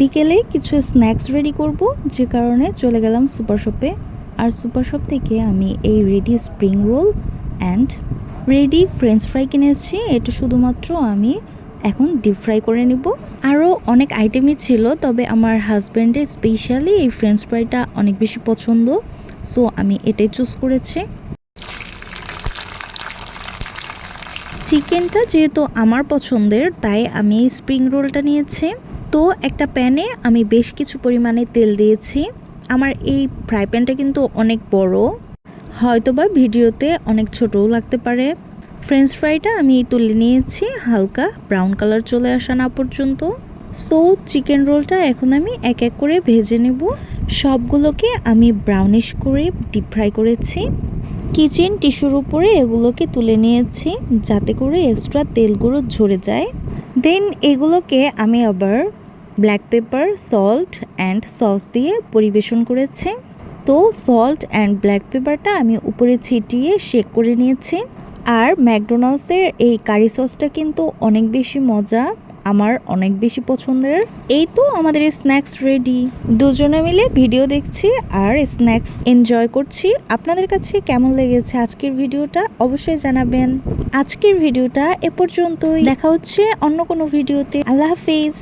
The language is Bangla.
বিকেলে কিছু স্ন্যাক্স রেডি করব, যে কারণে চলে গেলাম সুপার শপে। আর সুপার শপ থেকে আমি এই ready spring roll and ready French fry কিনেছি। এটা শুধুমাত্র আমি এখন ডিপ ফ্রাই করে নেব। আরও অনেক আইটেমই ছিল, তবে আমার হাজব্যান্ডের স্পেশালি এই ফ্রেঞ্চ ফ্রাইটা অনেক বেশি পছন্দ, সো আমি এটাই চুজ করেছি। চিকেনটা যেহেতু আমার পছন্দের, তাই আমি এই স্প্রিং রোলটা নিয়েছি। তো একটা প্যানে আমি বেশ কিছু পরিমাণে তেল দিয়েছি। আমার এই ফ্রাই প্যানটা কিন্তু অনেক বড়, হয়তোবা ভিডিওতে অনেক ছোটও লাগতে পারে। ফ্রেঞ্চ ফ্রাইটা আমি তুলে নিয়েছি হালকা ব্রাউন কালার চলে আসা না পর্যন্ত। সো চিকেন রোলটা এখন আমি এক এক করে ভেজে নেব। সবগুলোকে আমি ব্রাউনিশ করে ডিপ ফ্রাই করেছি। কিচেন টিস্যুর উপরে এগুলোকে তুলে নিয়েছি যাতে করে এক্সট্রা তেলগুলো ঝরে যায়। দেন এগুলোকে আমি আবার black pepper, salt and sauce দিয়ে পরিবেশন করেছি। তো সল্ট অ্যান্ড ব্ল্যাক পেপারটা আমি উপরে ছিটিয়ে শেক করে নিয়েছি। আর ম্যাকডোনাল্ডসের এই কারি সসটা কিন্তু অনেক বেশি মজা, আমার অনেক বেশি পছন্দের। এই তো আমাদের স্ন্যাক্স রেডি। দুজনে মিলে ভিডিও দেখছি আর স্ন্যাক্স এনজয় করছি। আপনাদের কাছে কেমন লেগেছে আজকের ভিডিওটা অবশ্যই জানাবেন। আজকের ভিডিওটা এ পর্যন্তই, দেখা হচ্ছে অন্য কোনো ভিডিওতে। আল্লাহ হাফিজ।